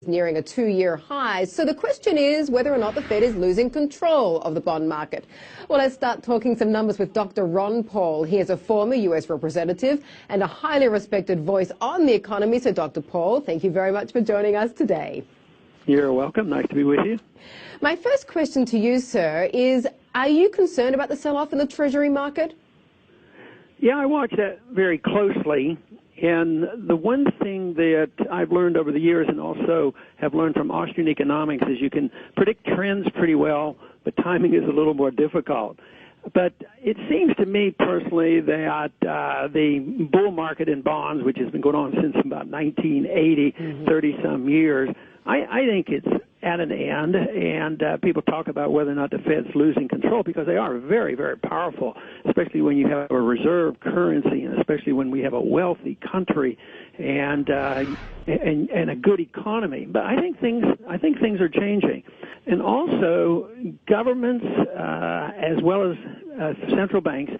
nearing a two-year high. So the question is whether or not the Fed is losing control of the bond market. Well, let's start talking some numbers with Dr. Ron Paul. He is a former U.S. representative and a highly respected voice on the economy. So, Dr. Paul, thank you very much for joining us today. You're welcome. Nice to be with you. My first question to you, sir, is are you concerned about the sell-off in the Treasury market? Yeah, I watch that very closely. And the one thing that I've learned over the years and also have learned from Austrian economics is you can predict trends pretty well, but timing is a little more difficult. But it seems to me personally that the bull market in bonds, which has been going on since about 1980, 30-some years, I think it's at an end, and people talk about whether or not the Fed's losing control because they are very, very powerful, especially when you have a reserve currency and especially when we have a wealthy country and a good economy. But I think things are changing, and also governments as well as central banks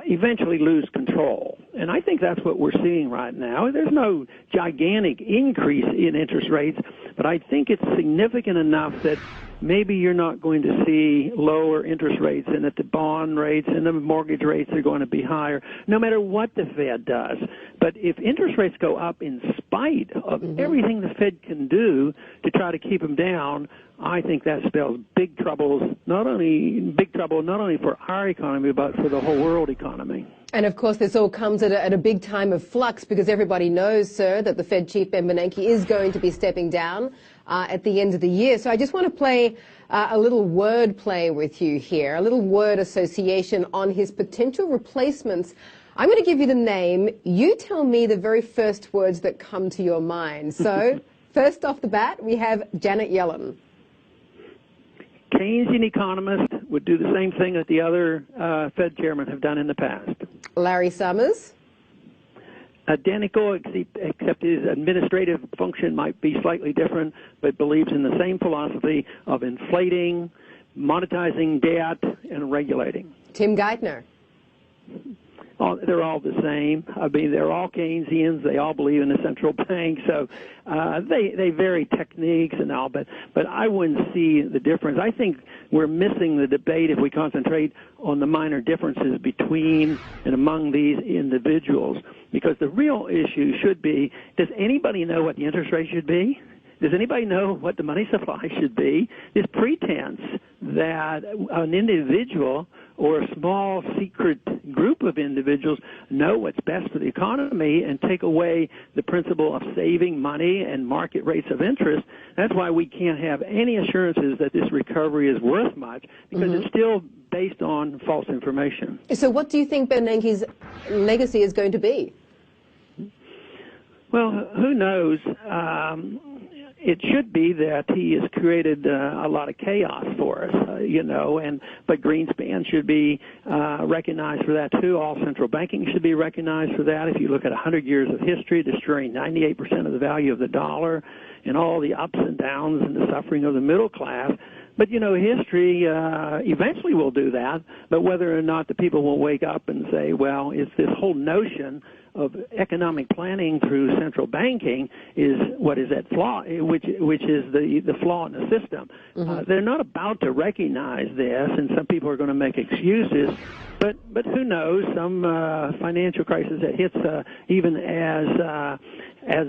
eventually lose control. And I think that's what we're seeing right now. There's no gigantic increase in interest rates, but I think it's significant enough that maybe you're not going to see lower interest rates and that the bond rates and the mortgage rates are going to be higher no matter what the Fed does. But if interest rates go up in spite of everything the Fed can do to try to keep them down, I think that spells big trouble, not only for our economy, but for the whole world economy. And of course, this all comes at a big time of flux because everybody knows, sir, that the Fed chief, Ben Bernanke, is going to be stepping down at the end of the year. So I just want to play a little word play with you here, a little word association on his potential replacements. I'm going to give you the name. You tell me the very first words that come to your mind. So first off the bat, we have Janet Yellen. Keynesian economist would do the same thing that the other Fed chairmen have done in the past. Larry Summers. Identical, except his administrative function might be slightly different, but believes in the same philosophy of inflating, monetizing debt, and regulating. Tim Geithner. Oh, they're all the same. I mean, they're all Keynesians. They all believe in the central bank. So they vary techniques and all, but I wouldn't see the difference. I think we're missing the debate if we concentrate on the minor differences between and among these individuals, because the real issue should be, does anybody know what the interest rate should be? Does anybody know what the money supply should be? This pretense that an individual or a small secret group of individuals know what's best for the economy and take away the principle of saving money and market rates of interest, that's why we can't have any assurances that this recovery is worth much, because it's still based on false information. So what do you think Bernanke's legacy is going to be? Well, who knows? It should be that he has created a lot of chaos for us, but Greenspan should be recognized for that too. All central banking should be recognized for that. If you look at 100 years of history, destroying 98% of the value of the dollar and all the ups and downs and the suffering of the middle class. But, history eventually will do that, but whether or not the people will wake up and say, well, it's this whole notion of economic planning through central banking is what is at flaw, which is the flaw in the system. They're not about to recognize this, and some people are going to make excuses. But who knows? Some financial crisis that hits even as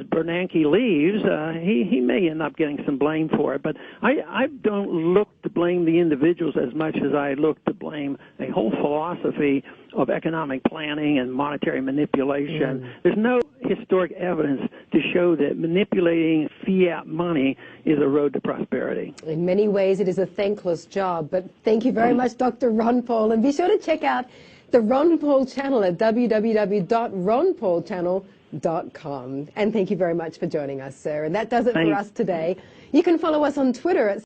Bernanke leaves, he may end up getting some blame for it. But I don't look to blame the individuals as much as I look to blame a whole philosophy of economic planning and monetary manipulation. There's no historic evidence to show that manipulating fiat money is a road to prosperity. In many ways, it is a thankless job. But thank you very much, Dr. Ron Paul. And be sure to check out the Ron Paul channel at www.ronpaulchannel.com. And thank you very much for joining us, sir. And that does it for us today. You can follow us on Twitter at